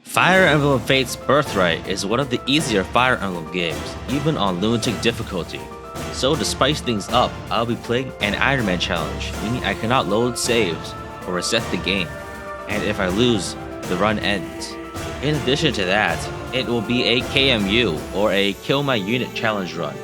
Fire Emblem Fates Birthright is one of the easier Fire Emblem games, even on Lunatic Difficulty. So to spice things up, I'll be playing an Ironman challenge, meaning I cannot load saves or reset the game, and if I lose, the run ends. In addition to that, it will be a KMU, or a Kill My Unit challenge run.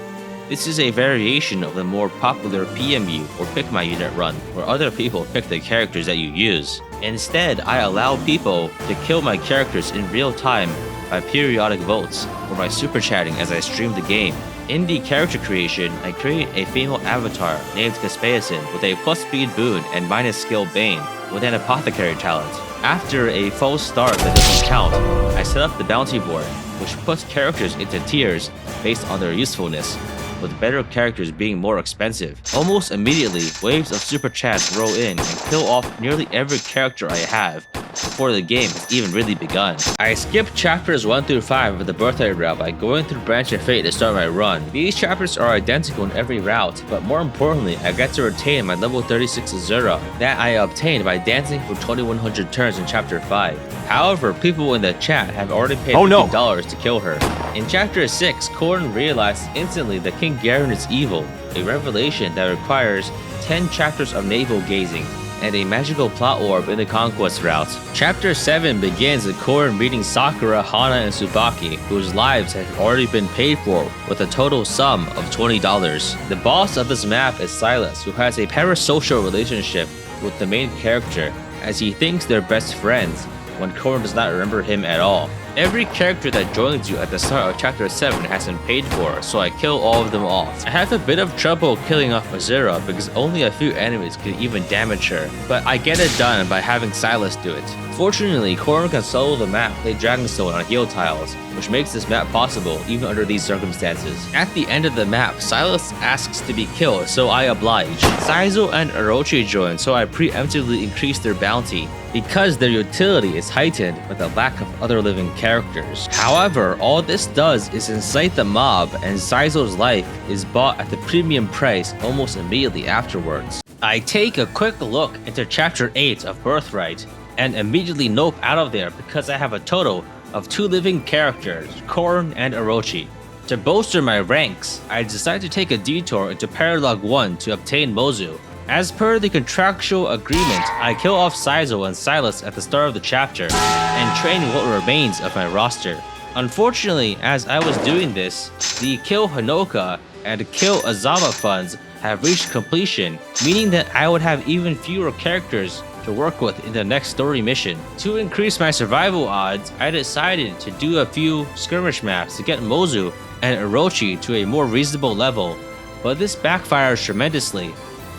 This is a variation of the more popular PMU, or Pick My Unit run, where other people pick the characters that you use. Instead, I allow people to kill my characters in real time by periodic votes, or by super chatting as I stream the game. In the character creation, I create a female avatar named Caspaesin with a plus speed boon and minus skill Bane with an apothecary talent. After a false start that doesn't count, I set up the bounty board, which puts characters into tiers based on their usefulness, with better characters being more expensive. Almost immediately, waves of super chats roll in and kill off nearly every character I have before the game has even really begun. I skipped chapters 1 through 5 of the Birthright route by going through Branch of Fate to start my run. These chapters are identical in every route, but more importantly, I get to retain my level 36 Azura that I obtained by dancing for 2100 turns in chapter 5. However, people in the chat have already paid $50 to kill her. In chapter 6, Corrin realizes instantly that King Garen is evil, a revelation that requires 10 chapters of navel gazing and a magical plot orb in the Conquest route. Chapter 7 begins with Corrin meeting Sakura, Hana, and Tsubaki, whose lives have already been paid for with a total sum of $20. The boss of this map is Silas, who has a parasocial relationship with the main character, as he thinks they're best friends when Corrin does not remember him at all. Every character that joins you at the start of chapter 7 has been paid for, so I kill all of them off. I have a bit of trouble killing off Azura because only a few enemies can even damage her, but I get it done by having Silas do it. Fortunately, Corrin can solo the map, play Dragonstone on heal tiles, which makes this map possible even under these circumstances. At the end of the map, Silas asks to be killed, so I oblige. Saizo and Orochi join, so I preemptively increase their bounty, because their utility is heightened with the lack of other living characters. However, all this does is incite the mob, and Saizo's life is bought at the premium price almost immediately afterwards. I take a quick look into chapter 8 of Birthright, and immediately nope out of there because I have a total of 2 living characters, Corrin and Orochi. To bolster my ranks, I decide to take a detour into Paralog 1 to obtain Mozu. As per the contractual agreement, I kill off Saizo and Silas at the start of the chapter, and train what remains of my roster. Unfortunately, as I was doing this, the Kill Hinoka and Kill Azama funds have reached completion, meaning that I would have even fewer characters to work with in the next story mission. To increase my survival odds, I decided to do a few skirmish maps to get Mozu and Orochi to a more reasonable level, but this backfires tremendously.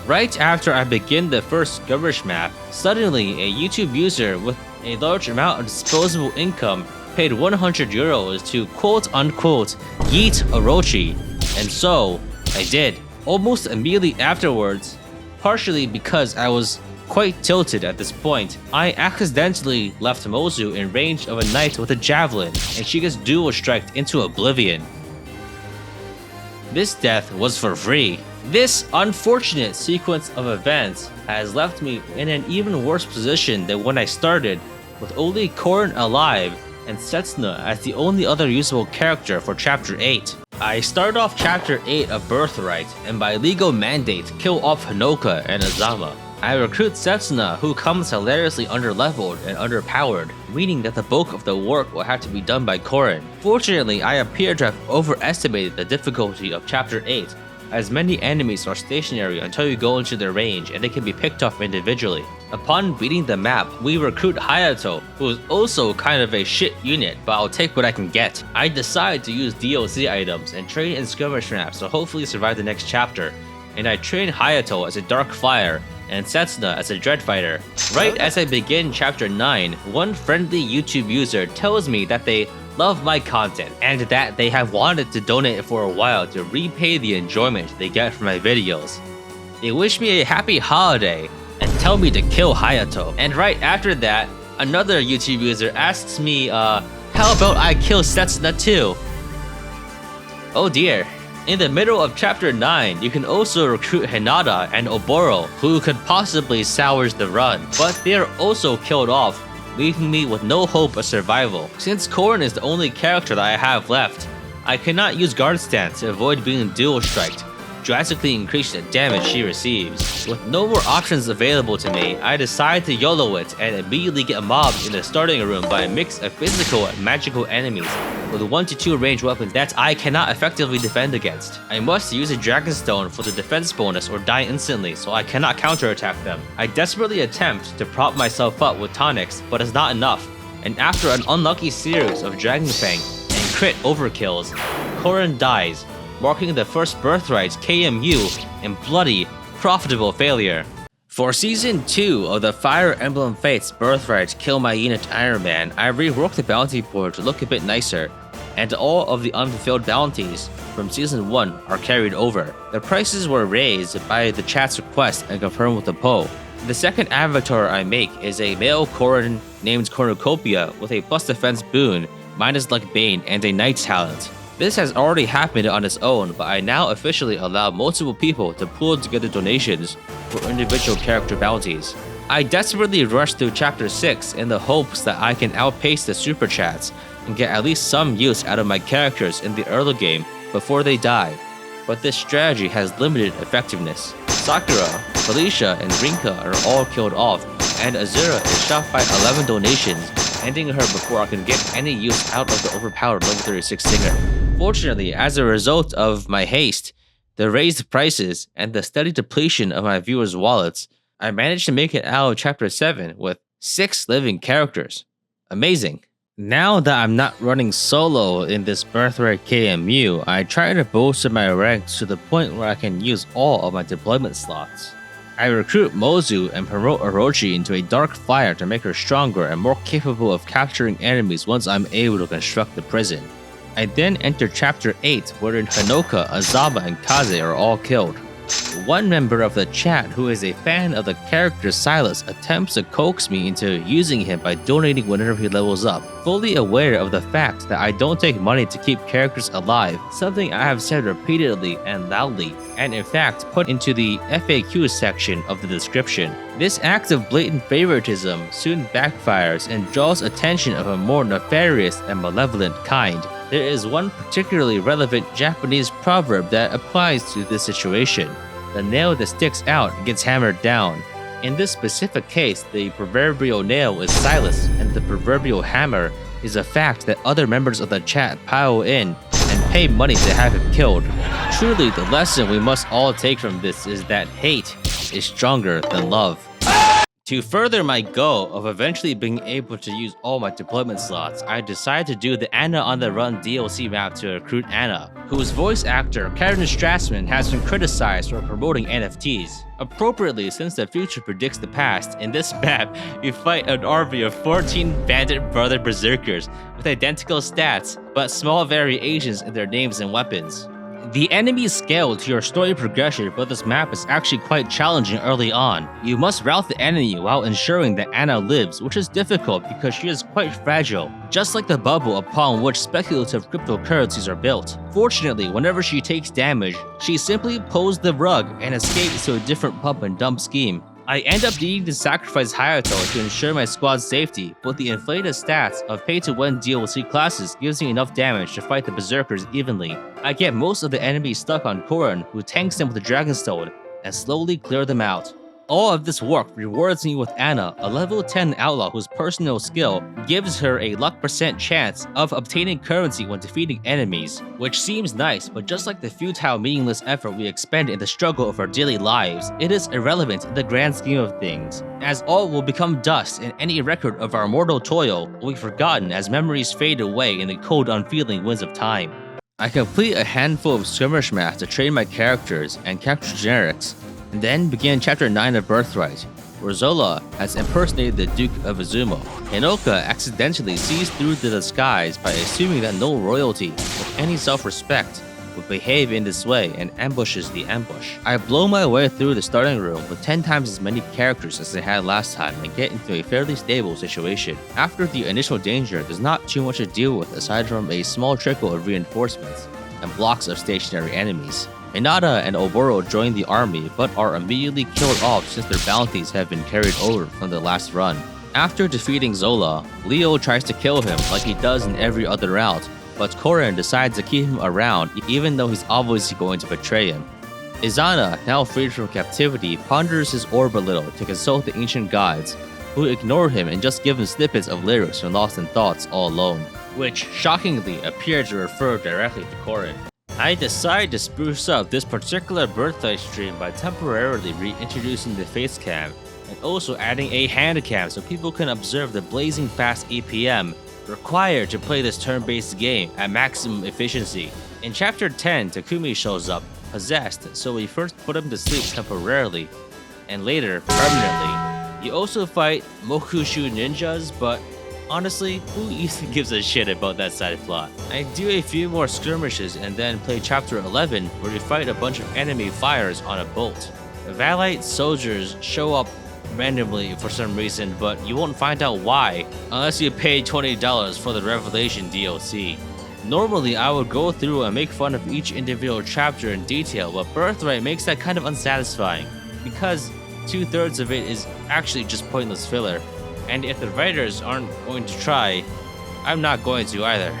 Right after I begin the first skirmish map, suddenly a YouTube user with a large amount of disposable income paid 100 euros to quote-unquote yeet Orochi, and so I did. Almost immediately afterwards, partially because I was quite tilted at this point, I accidentally left Mozu in range of a knight with a javelin, and she gets dual striked into oblivion. This death was for free. This unfortunate sequence of events has left me in an even worse position than when I started, with only Corrin alive and Setsuna as the only other usable character for chapter 8. I start off chapter 8 of Birthright, and by legal mandate kill off Hinoka and Azama. I recruit Setsuna, who comes hilariously underleveled and underpowered, meaning that the bulk of the work will have to be done by Corrin. Fortunately, I appear to have overestimated the difficulty of chapter 8, as many enemies are stationary until you go into their range and they can be picked off individually. Upon beating the map, we recruit Hayato, who is also kind of a shit unit, but I'll take what I can get. I decide to use DLC items and train in skirmish maps to hopefully survive the next chapter, and I train Hayato as a Dark Flyer and Setsuna as a Dread Fighter. Right as I begin chapter 9, one friendly YouTube user tells me that they love my content and that they have wanted to donate for a while to repay the enjoyment they get from my videos. They wish me a happy holiday and tell me to kill Hayato. And right after that, another YouTube user asks me, how about I kill Setsuna too? Oh dear. In the middle of chapter 9, you can also recruit Hinata and Oboro, who could possibly salvage the run, but they are also killed off leaving me with no hope of survival. Since Corrin is the only character that I have left, I cannot use guard stance to avoid being dual striked, drastically increase the damage she receives. With no more options available to me, I decide to YOLO it and immediately get mobbed in the starting room by a mix of physical and magical enemies with 1 to 2 ranged weapons that I cannot effectively defend against. I must use a Dragonstone for the defense bonus or die instantly, so I cannot counterattack them. I desperately attempt to prop myself up with tonics, but it's not enough, and after an unlucky series of Dragon Fang and crit overkills, Corrin dies, marking the first Birthright KMU and bloody, profitable failure. For Season 2 of the Fire Emblem Fates Birthright Kill My Unit Ironman, I reworked the bounty board to look a bit nicer, and all of the unfulfilled bounties from Season 1 are carried over. The prices were raised by the chat's request and confirmed with the poll. The second avatar I make is a male Corrin named Cornucopia with a plus defense boon, minus luck bane, and a knight talent. This has already happened on its own, but I now officially allow multiple people to pool together donations for individual character bounties. I desperately rush through Chapter 6 in the hopes that I can outpace the super chats and get at least some use out of my characters in the early game before they die, but this strategy has limited effectiveness. Sakura, Felicia, and Rinka are all killed off, and Azura is shot by 11 donations, ending her before I can get any use out of the overpowered level 36 singer. Fortunately, as a result of my haste, the raised prices, and the steady depletion of my viewers' wallets, I managed to make it out of Chapter 7 with 6 living characters. Amazing. Now that I'm not running solo in this Birthright KMU, I try to bolster my ranks to the point where I can use all of my deployment slots. I recruit Mozu and promote Orochi into a dark fire to make her stronger and more capable of capturing enemies once I'm able to construct the prison. I then enter Chapter 8, wherein Hanoka, Azama, and Kaze are all killed. One member of the chat who is a fan of the character Silas attempts to coax me into using him by donating whenever he levels up, fully aware of the fact that I don't take money to keep characters alive, something I have said repeatedly and loudly, and in fact put into the FAQ section of the description. This act of blatant favoritism soon backfires and draws attention of a more nefarious and malevolent kind. There is one particularly relevant Japanese proverb that applies to this situation. The nail that sticks out gets hammered down. In this specific case, the proverbial nail is Silas, and the proverbial hammer is a fact that other members of the chat pile in and pay money to have him killed. Truly, the lesson we must all take from this is that hate is stronger than love. To further my goal of eventually being able to use all my deployment slots, I decided to do the Anna on the Run DLC map to recruit Anna, whose voice actor Karen Strassman has been criticized for promoting NFTs. Appropriately, since the future predicts the past, in this map, you fight an army of 14 bandit brother berserkers with identical stats, but small variations in their names and weapons. The enemies scale to your story progression, but this map is actually quite challenging early on. You must rout the enemy while ensuring that Anna lives, which is difficult because she is quite fragile, just like the bubble upon which speculative cryptocurrencies are built. Fortunately, whenever she takes damage, she simply pulls the rug and escapes to a different pump and dump scheme. I end up needing to sacrifice Hayato to ensure my squad's safety, but the inflated stats of pay-to-win DLC classes gives me enough damage to fight the berserkers evenly. I get most of the enemies stuck on Corrin, who tanks them with the Dragonstone, and slowly clear them out. All of this work rewards me with Anna, a level 10 outlaw whose personal skill gives her a luck % chance of obtaining currency when defeating enemies, which seems nice, but just like the futile, meaningless effort we expend in the struggle of our daily lives, it is irrelevant in the grand scheme of things, as all will become dust and any record of our mortal toil will be forgotten as memories fade away in the cold, unfeeling winds of time. I complete a handful of skirmish maps to train my characters and capture generics, and then begin Chapter 9 of Birthright, where Zola has impersonated the Duke of Izumo. Hinoka accidentally sees through the disguise by assuming that no royalty with any self-respect would behave in this way and ambushes the ambush. I blow my way through the starting room with 10 times as many characters as I had last time and get into a fairly stable situation. After the initial danger, there's not too much to deal with aside from a small trickle of reinforcements and blocks of stationary enemies. Hinata and Oboro join the army, but are immediately killed off since their bounties have been carried over from the last run. After defeating Zola, Leo tries to kill him like he does in every other route, but Korin decides to keep him around even though he's obviously going to betray him. Izana, now freed from captivity, ponders his orb a little to consult the ancient gods, who ignore him and just give him snippets of lyrics from Lost in Thoughts all alone, which shockingly appear to refer directly to Korin. I decide to spruce up this particular Birthright stream by temporarily reintroducing the face cam, and also adding a hand cam so people can observe the blazing fast EPM required to play this turn-based game at maximum efficiency. In Chapter 10, Takumi shows up, possessed, so we first put him to sleep temporarily, and later, permanently. You also fight Mokushu ninjas, but honestly, who even gives a shit about that side plot? I do a few more skirmishes and then play Chapter 11, where we fight a bunch of enemy fires on a boat. Valite soldiers show up randomly for some reason, but you won't find out why unless you pay $20 for the Revelation DLC. Normally, I would go through and make fun of each individual chapter in detail, but Birthright makes that kind of unsatisfying, because 2/3 of it is actually just pointless filler, and if the writers aren't going to try, I'm not going to either.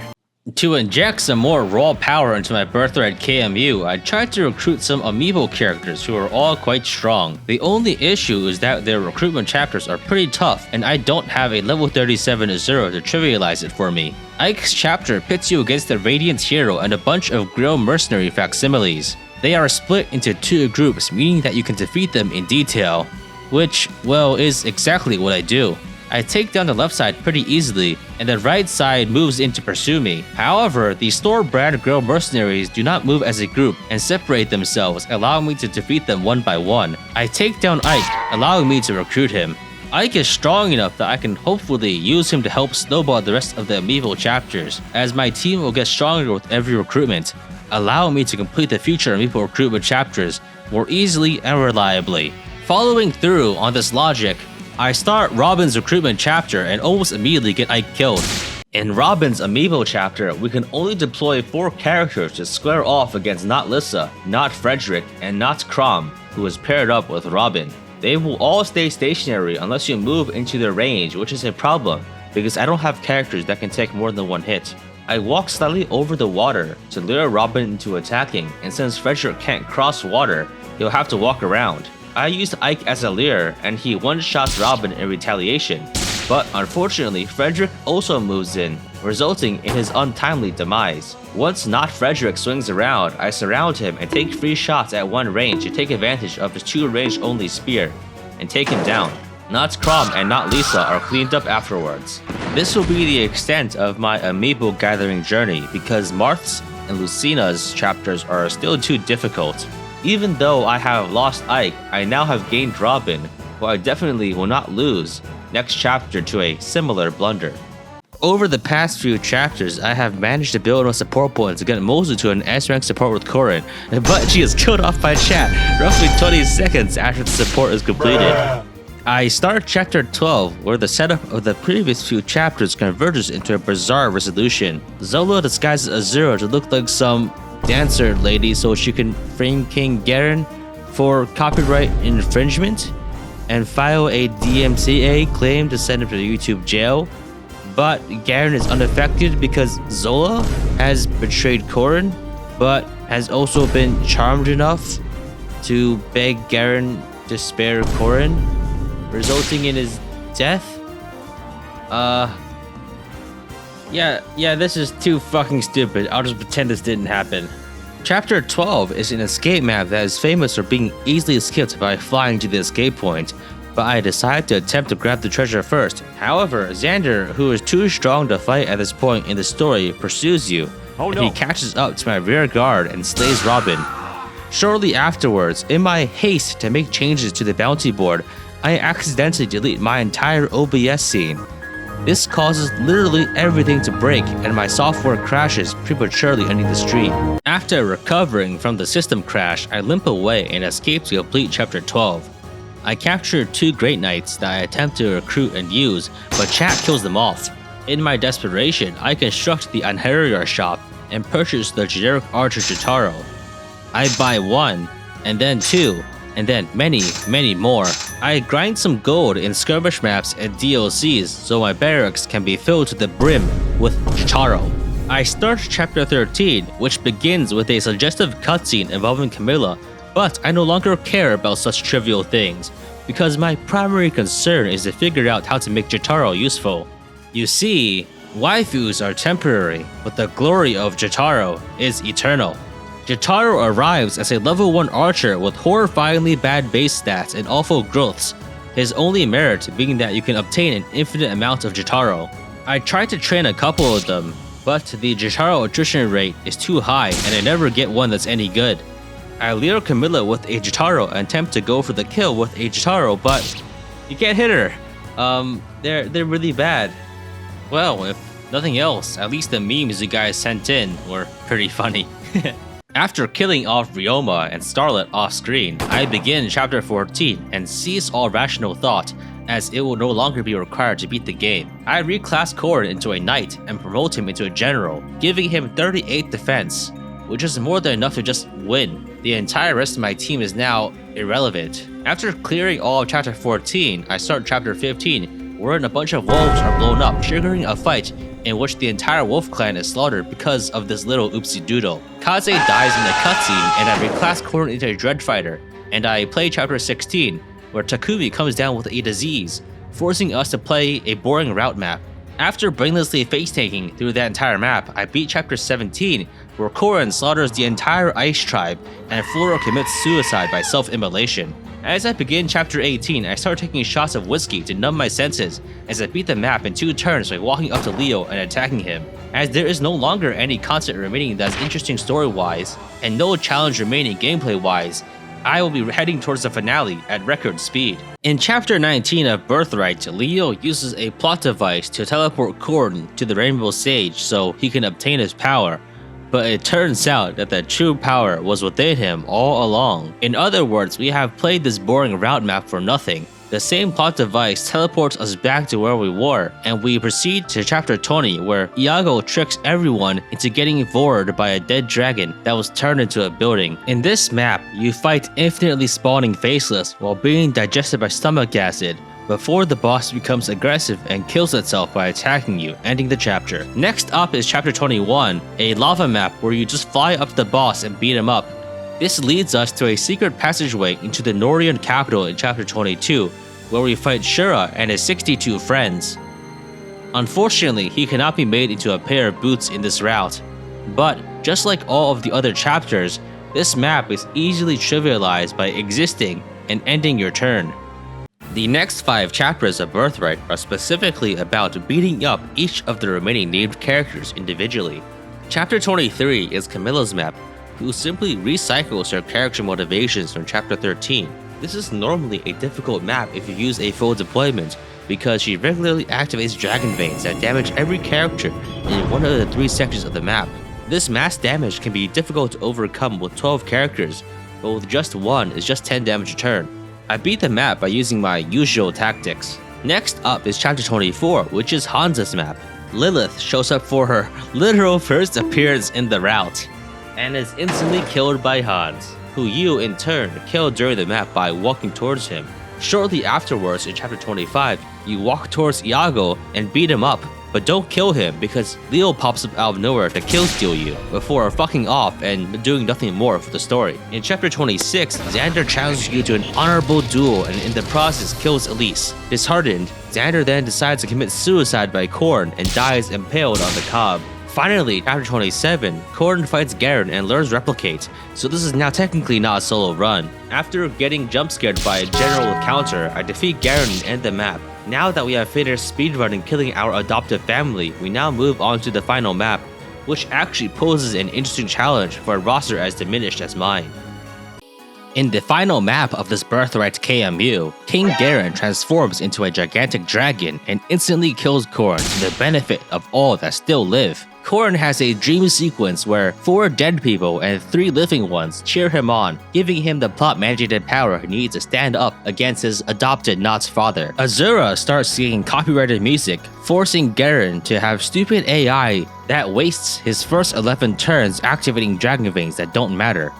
To inject some more raw power into my Birthright KMU, I tried to recruit some Amiibo characters who are all quite strong. The only issue is that their recruitment chapters are pretty tough, and I don't have a level 37 Azura to trivialize it for me. Ike's chapter pits you against the Radiant Hero and a bunch of Grill mercenary facsimiles. They are split into 2 groups, meaning that you can defeat them in detail, which, well, is exactly what I do. I take down the left side pretty easily, and the right side moves in to pursue me. However, the store-brand Grill mercenaries do not move as a group and separate themselves, allowing me to defeat them one by one. I take down Ike, allowing me to recruit him. Ike is strong enough that I can hopefully use him to help snowball the rest of the Amiibo chapters, as my team will get stronger with every recruitment, allowing me to complete the future Amiibo recruitment chapters more easily and reliably. Following through on this logic, I start Robin's recruitment chapter and almost immediately get Ike killed. In Robin's Amiibo chapter, we can only deploy 4 characters to square off against not Lissa, not Frederick, and not Crom, who is paired up with Robin. They will all stay stationary unless you move into their range, which is a problem, because I don't have characters that can take more than 1 hit. I walk slightly over the water to lure Robin into attacking, and since Frederick can't cross water, he'll have to walk around. I used Ike as a lure, and he one-shots Robin in retaliation, but unfortunately Frederick also moves in, resulting in his untimely demise. Once Not Frederick swings around, I surround him and take 3 shots at one range to take advantage of his 2 range-only spear, and take him down. Not Crom and Not Lisa are cleaned up afterwards. This will be the extent of my Amiibo gathering journey, because Marth's and Lucina's chapters are still too difficult. Even though I have lost Ike, I now have gained Robin, who I definitely will not lose next chapter to a similar blunder. Over the past few chapters, I have managed to build enough support points to get Mozu to an S-rank support with Korin, but she is killed off by chat roughly 20 seconds after the support is completed. I start chapter 12, where the setup of the previous few chapters converges into a bizarre resolution. Zola disguises Azura to look like some dancer lady so she can frame King Garen for copyright infringement and file a DMCA claim to send him to the YouTube jail. But Garen is unaffected because Zola has betrayed Korin, but has also been charmed enough to beg Garen to spare Korin, resulting in his death. Yeah, this is too fucking stupid. I'll just pretend this didn't happen. Chapter 12 is an escape map that is famous for being easily skipped by flying to the escape point, but I decide to attempt to grab the treasure first. However, Xander, who is too strong to fight at this point in the story, pursues you, and he catches up to my rear guard and slays Robin. Shortly afterwards, in my haste to make changes to the bounty board, I accidentally delete my entire OBS scene. This causes literally everything to break, and my software crashes prematurely ending the stream. After recovering from the system crash, I limp away and escape to complete chapter 12. I capture 2 Great Knights that I attempt to recruit and use, but chat kills them off. In my desperation, I construct the Anherior shop and purchase the generic archer Jitaro. I buy 1, and then 2, and then many more. I grind some gold in skirmish maps and DLCs so my barracks can be filled to the brim with Jitaro. I start chapter 13, which begins with a suggestive cutscene involving Camilla, but I no longer care about such trivial things, because my primary concern is to figure out how to make Jitaro useful. You see, waifus are temporary, but the glory of Jitaro is eternal. Jitaro arrives as a level 1 archer with horrifyingly bad base stats and awful growths, his only merit being that you can obtain an infinite amount of Jitaro. I tried to train a couple of them, but the Jitaro attrition rate is too high and I never get one that's any good. I lure Camilla with a Jitaro and attempt to go for the kill with a Jitaro, but you can't hit her. They're really bad. Well, if nothing else, at least the memes you guys sent in were pretty funny. After killing off Ryoma and Starlet off screen, I begin chapter 14 and cease all rational thought, as it will no longer be required to beat the game. I reclass Corrin into a knight and promote him into a general, giving him 38 defense, which is more than enough to just win. The entire rest of my team is now irrelevant. After clearing all of chapter 14, I start chapter 15, wherein a bunch of wolves are blown up, triggering a fight in which the entire wolf clan is slaughtered because of this little oopsie doodle. Kaze dies in the cutscene and I reclass Corrin into a dread fighter, and I play chapter 16, where Takumi comes down with a disease, forcing us to play a boring route map. After brainlessly face-tanking through that entire map, I beat chapter 17, where Corrin slaughters the entire Ice tribe and Flora commits suicide by self-immolation. As I begin chapter 18, I start taking shots of whiskey to numb my senses as I beat the map in 2 turns by walking up to Leo and attacking him. As there is no longer any content remaining that's interesting story-wise, and no challenge remaining gameplay-wise, I will be heading towards the finale at record speed. In chapter 19 of Birthright, Leo uses a plot device to teleport Corrin to the Rainbow Sage so he can obtain his power, but it turns out that the true power was within him all along. In other words, we have played this boring route map for nothing. The same plot device teleports us back to where we were, and we proceed to chapter 20, where Iago tricks everyone into getting devoured by a dead dragon that was turned into a building. In this map, you fight infinitely spawning faceless while being digested by stomach acid, before the boss becomes aggressive and kills itself by attacking you, ending the chapter. Next up is chapter 21, a lava map where you just fly up to the boss and beat him up. This leads us to a secret passageway into the Norian capital in chapter 22, where we fight Shura and his 62 friends. Unfortunately, he cannot be made into a pair of boots in this route, but just like all of the other chapters, this map is easily trivialized by existing and ending your turn. The next 5 chapters of Birthright are specifically about beating up each of the remaining named characters individually. Chapter 23 is Camilla's map, who simply recycles her character motivations from chapter 13. This is normally a difficult map if you use a full deployment, because she regularly activates dragon veins that damage every character in one of the 3 sections of the map. This mass damage can be difficult to overcome with 12 characters, but with just one is just 10 damage a turn. I beat the map by using my usual tactics. Next up is chapter 24, which is Hansa's map. Lilith shows up for her literal first appearance in the route, and is instantly killed by Hans, who you in turn kill during the map by walking towards him. Shortly afterwards in chapter 25, you walk towards Iago and beat him up, but don't kill him because Leo pops up out of nowhere to kill-steal you before fucking off and doing nothing more for the story. In chapter 26, Xander challenges you to an honorable duel and in the process kills Elise. Disheartened, Xander then decides to commit suicide by Corrin and dies impaled on the cob. Finally, chapter 27, Corrin fights Garen and learns Replicate, so this is now technically not a solo run. After getting jump scared by a general encounter, I defeat Garen and end the map. Now that we have finished speedrunning killing our adoptive family, we now move on to the final map, which actually poses an interesting challenge for a roster as diminished as mine. In the final map of this Birthright KMU, King Garen transforms into a gigantic dragon and instantly kills Corrin to the benefit of all that still live. Corrin has a dream sequence where 4 dead people and 3 living ones cheer him on, giving him the plot-mandated power he needs to stand up against his adopted Not's father. Azura starts singing copyrighted music, forcing Garen to have stupid AI that wastes his first 11 turns activating dragon veins that don't matter.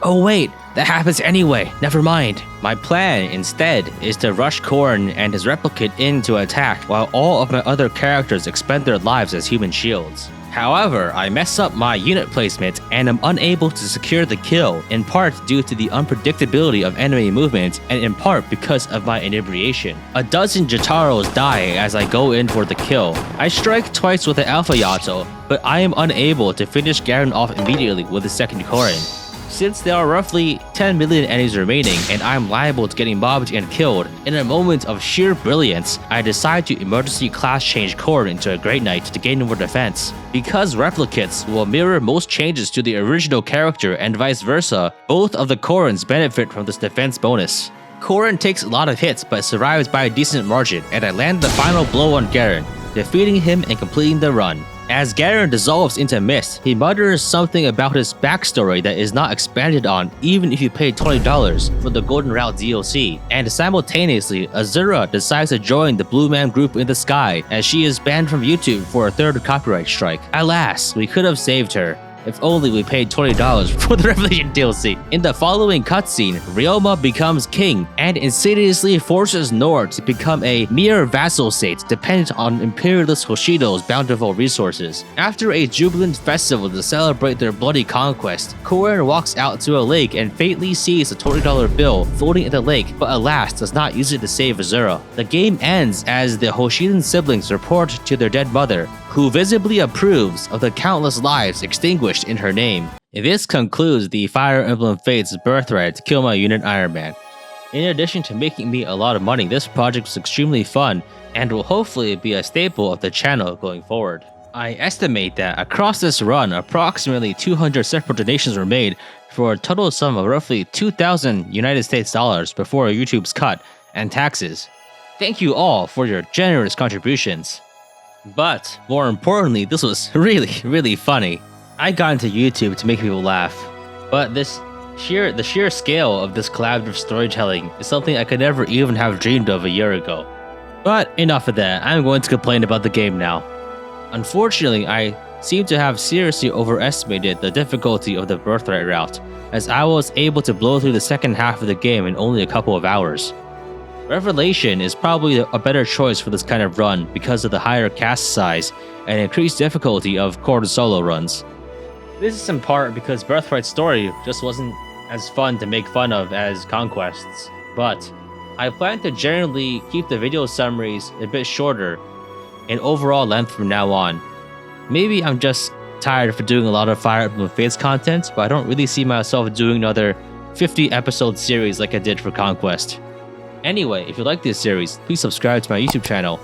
Oh wait, that happens anyway, never mind. My plan, instead, is to rush Corrin and his replicant in to attack while all of my other characters expend their lives as human shields. However, I mess up my unit placement and am unable to secure the kill, in part due to the unpredictability of enemy movement and in part because of my inebriation. A dozen Jitaros die as I go in for the kill. I strike twice with the Alpha Yato, but I am unable to finish Garen off immediately with the second Corrin. Since there are roughly 10 million enemies remaining and I'm liable to getting mobbed and killed, in a moment of sheer brilliance, I decide to emergency class change Corrin into a Great Knight to gain more defense. Because replicates will mirror most changes to the original character and vice versa, both of the Corrins benefit from this defense bonus. Corrin takes a lot of hits but survives by a decent margin, and I land the final blow on Garen, defeating him and completing the run. As Garen dissolves into mist, he mutters something about his backstory that is not expanded on even if you pay $20 for the Golden Route DLC, and simultaneously, Azura decides to join the Blue Man group in the sky as she is banned from YouTube for a third copyright strike. Alas, we could have saved her. If only we paid $20 for the Revelation DLC. In the following cutscene, Ryoma becomes king and insidiously forces Nor to become a mere vassal state dependent on Imperialist Hoshido's bountiful resources. After a jubilant festival to celebrate their bloody conquest, Corrin walks out to a lake and faintly sees a $20 bill floating in the lake, but alas does not use it to save Azura. The game ends as the Hoshidan siblings report to their dead mother, who visibly approves of the countless lives extinguished in her name. This concludes the Fire Emblem Fates Birthright Kill My Unit Ironman. In addition to making me a lot of money, this project was extremely fun and will hopefully be a staple of the channel going forward. I estimate that across this run, approximately 200 separate donations were made for a total sum of roughly 2,000 United States dollars before YouTube's cut and taxes. Thank you all for your generous contributions. But more importantly, this was really funny. I got into YouTube to make people laugh, but the sheer scale of this collaborative storytelling is something I could never even have dreamed of a year ago. But enough of that, I'm going to complain about the game now. Unfortunately, I seem to have seriously overestimated the difficulty of the Birthright route, as I was able to blow through the second half of the game in only a couple of hours. Revelation is probably a better choice for this kind of run because of the higher cast size and increased difficulty of core solo runs. This is in part because Birthright's story just wasn't as fun to make fun of as Conquest's, but I plan to generally keep the video summaries a bit shorter in overall length from now on. Maybe I'm just tired of doing a lot of Fire Emblem Fates content, but I don't really see myself doing another 50 episode series like I did for Conquest. Anyway, if you like this series, please subscribe to my YouTube channel.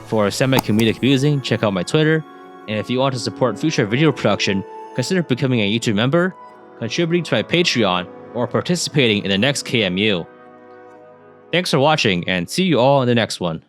For semi-comedic musing, check out my Twitter, and if you want to support future video production, consider becoming a YouTube member, contributing to my Patreon, or participating in the next KMU. Thanks for watching, and see you all in the next one.